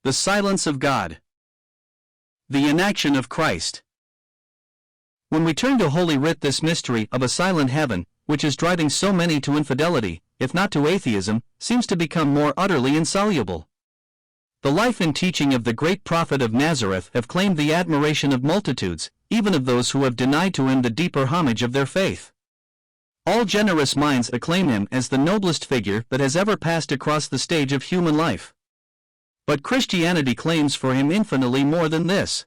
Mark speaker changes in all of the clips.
Speaker 1: The silence of God. The inaction of Christ. When we turn to Holy Writ, this mystery of a silent heaven, which is driving so many to infidelity, if not to atheism, seems to become more utterly insoluble. The life and teaching of the great prophet of Nazareth have claimed the admiration of multitudes, even of those who have denied to him the deeper homage of their faith. All generous minds acclaim him as the noblest figure that has ever passed across the stage of human life. But Christianity claims for him infinitely more than this.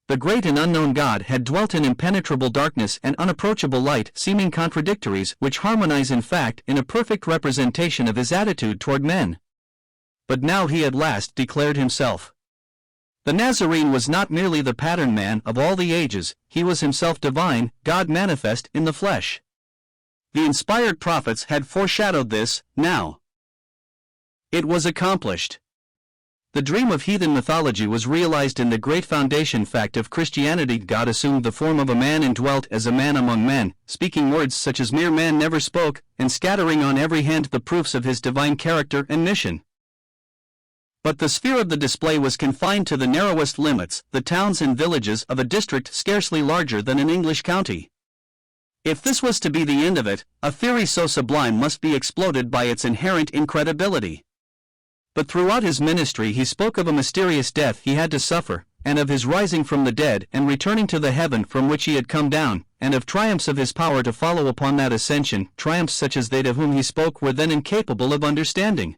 Speaker 1: The great and unknown God had dwelt in impenetrable darkness and unapproachable light, seeming contradictories which harmonize in fact in a perfect representation of his attitude toward men. But now he at last declared himself. The Nazarene was not merely the pattern man of all the ages, he was himself divine, God manifest in the flesh. The inspired prophets had foreshadowed this. Now it was accomplished. The dream of heathen mythology was realized in the great foundation fact of Christianity. God assumed the form of a man and dwelt as a man among men, speaking words such as mere man never spoke, and scattering on every hand the proofs of his divine character and mission. But the sphere of the display was confined to the narrowest limits, the towns and villages of a district scarcely larger than an English county. If this was to be the end of it, a theory so sublime must be exploded by its inherent incredibility. But throughout his ministry he spoke of a mysterious death he had to suffer, and of his rising from the dead and returning to the heaven from which he had come down, and of triumphs of his power to follow upon that ascension, triumphs such as they to whom he spoke were then incapable of understanding.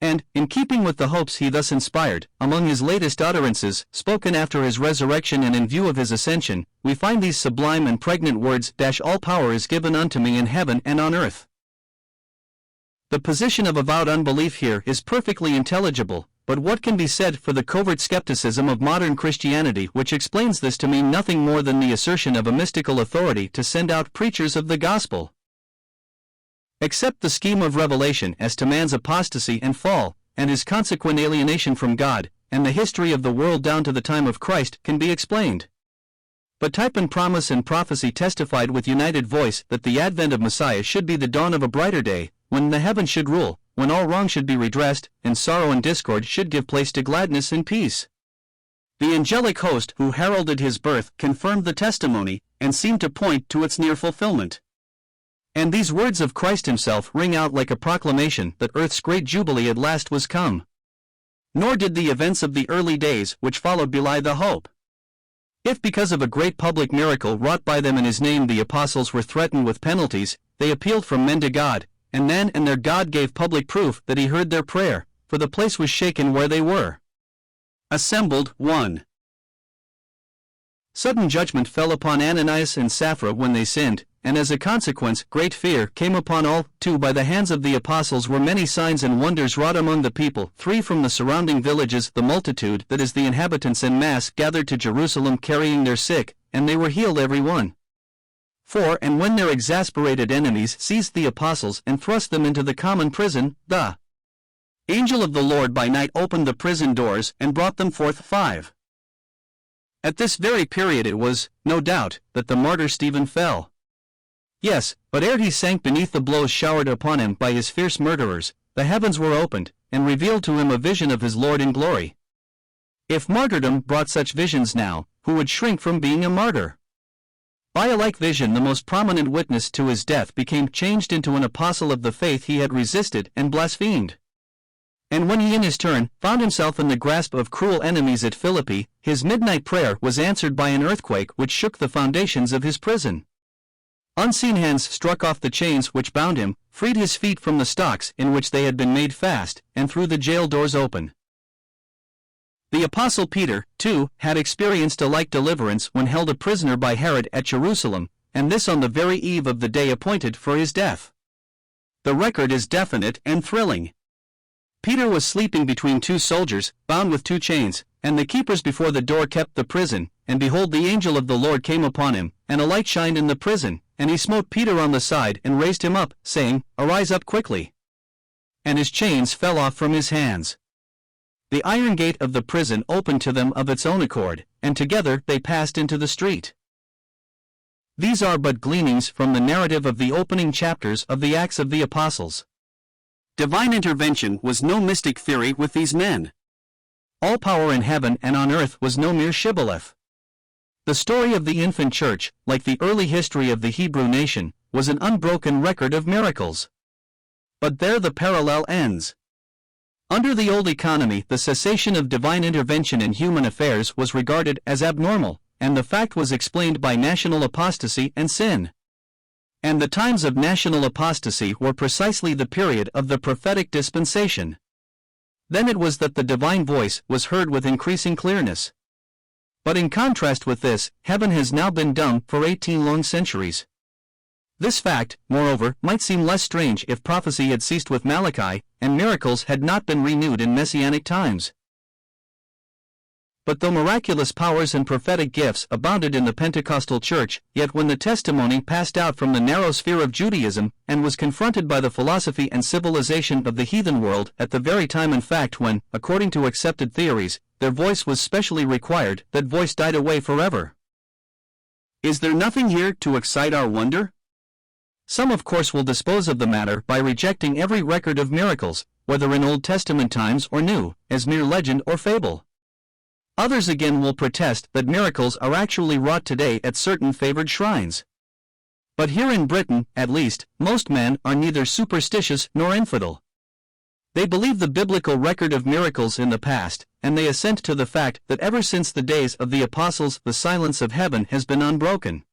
Speaker 1: And, in keeping with the hopes he thus inspired, among his latest utterances, spoken after his resurrection and in view of his ascension, we find these sublime and pregnant words: "All power is given unto me in heaven and on earth." The position of avowed unbelief here is perfectly intelligible, but what can be said for the covert skepticism of modern Christianity, which explains this to mean nothing more than the assertion of a mystical authority to send out preachers of the gospel? Except the scheme of revelation as to man's apostasy and fall, and his consequent alienation from God, and the history of the world down to the time of Christ can be explained. But type and promise and prophecy testified with united voice that the advent of Messiah should be the dawn of a brighter day, when the heavens should rule, when all wrong should be redressed, and sorrow and discord should give place to gladness and peace. The angelic host who heralded his birth confirmed the testimony, and seemed to point to its near fulfillment. And these words of Christ himself ring out like a proclamation that earth's great jubilee at last was come. Nor did the events of the early days which followed belie the hope. If because of a great public miracle wrought by them in his name the apostles were threatened with penalties, they appealed from men to God, and then and their God gave public proof that he heard their prayer, for the place was shaken where they were assembled. 1. Sudden judgment fell upon Ananias and Sapphira when they sinned, and as a consequence great fear came upon all. 2. By the hands of the apostles were many signs and wonders wrought among the people. 3. From the surrounding villages the multitude, that is the inhabitants en masse, gathered to Jerusalem carrying their sick, and they were healed every one. 4. And when their exasperated enemies seized the apostles and thrust them into the common prison, the angel of the Lord by night opened the prison doors and brought them forth. 5. At this very period it was, no doubt, that the martyr Stephen fell. Yes, but ere he sank beneath the blows showered upon him by his fierce murderers, the heavens were opened, and revealed to him a vision of his Lord in glory. If martyrdom brought such visions now, who would shrink from being a martyr? By a like vision the most prominent witness to his death became changed into an apostle of the faith he had resisted and blasphemed. And when he in his turn found himself in the grasp of cruel enemies at Philippi, his midnight prayer was answered by an earthquake which shook the foundations of his prison. Unseen hands struck off the chains which bound him, freed his feet from the stocks in which they had been made fast, and threw the jail doors open. The Apostle Peter, too, had experienced a like deliverance when held a prisoner by Herod at Jerusalem, and this on the very eve of the day appointed for his death. The record is definite and thrilling. Peter was sleeping between two soldiers, bound with 2 chains, and the keepers before the door kept the prison, and behold, the angel of the Lord came upon him, and a light shined in the prison, and he smote Peter on the side and raised him up, saying, Arise up quickly. And his chains fell off from his hands. The iron gate of the prison opened to them of its own accord, and together they passed into the street. These are but gleanings from the narrative of the opening chapters of the Acts of the Apostles. Divine intervention was no mystic theory with these men. All power in heaven and on earth was no mere shibboleth. The story of the infant church, like the early history of the Hebrew nation, was an unbroken record of miracles. But there the parallel ends. Under the old economy, the cessation of divine intervention in human affairs was regarded as abnormal, and the fact was explained by national apostasy and sin. And the times of national apostasy were precisely the period of the prophetic dispensation. Then it was that the divine voice was heard with increasing clearness. But in contrast with this, heaven has now been dumb for 18 long centuries. This fact, moreover, might seem less strange if prophecy had ceased with Malachi, and miracles had not been renewed in messianic times. But though miraculous powers and prophetic gifts abounded in the Pentecostal Church, yet when the testimony passed out from the narrow sphere of Judaism, and was confronted by the philosophy and civilization of the heathen world at the very time in fact when, according to accepted theories, their voice was specially required, that voice died away forever. Is there nothing here to excite our wonder? Some of course will dispose of the matter by rejecting every record of miracles, whether in Old Testament times or New, as mere legend or fable. Others again will protest that miracles are actually wrought today at certain favored shrines. But here in Britain, at least, most men are neither superstitious nor infidel. They believe the biblical record of miracles in the past, and they assent to the fact that ever since the days of the apostles the silence of heaven has been unbroken.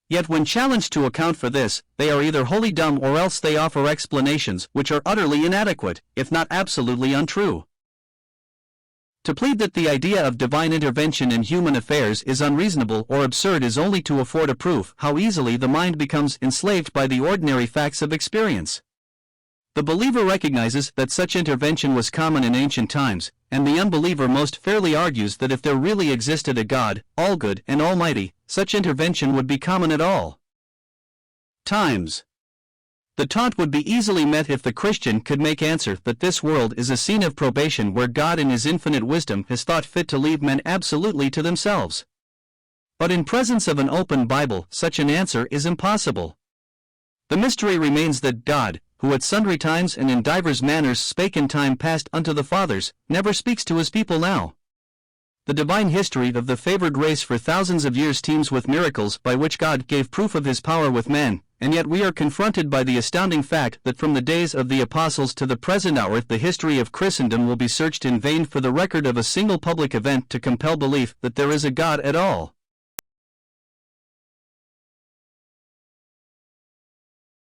Speaker 1: Yet when challenged to account for this, they are either wholly dumb or else they offer explanations which are utterly inadequate, if not absolutely untrue. To plead that the idea of divine intervention in human affairs is unreasonable or absurd is only to afford a proof how easily the mind becomes enslaved by the ordinary facts of experience. The believer recognizes that such intervention was common in ancient times, and the unbeliever most fairly argues that if there really existed a God, all-good and almighty, such intervention would be common at all times. The taunt would be easily met if the Christian could make answer that this world is a scene of probation where God in His infinite wisdom has thought fit to leave men absolutely to themselves. But in presence of an open Bible, such an answer is impossible. The mystery remains that God, who at sundry times and in divers manners spake in time past unto the fathers, never speaks to His people now. The divine history of the favored race for thousands of years teems with miracles by which God gave proof of His power with men, and yet we are confronted by the astounding fact that from the days of the apostles to the present hour the history of Christendom will be searched in vain for the record of a single public event to compel belief that there is a God at all.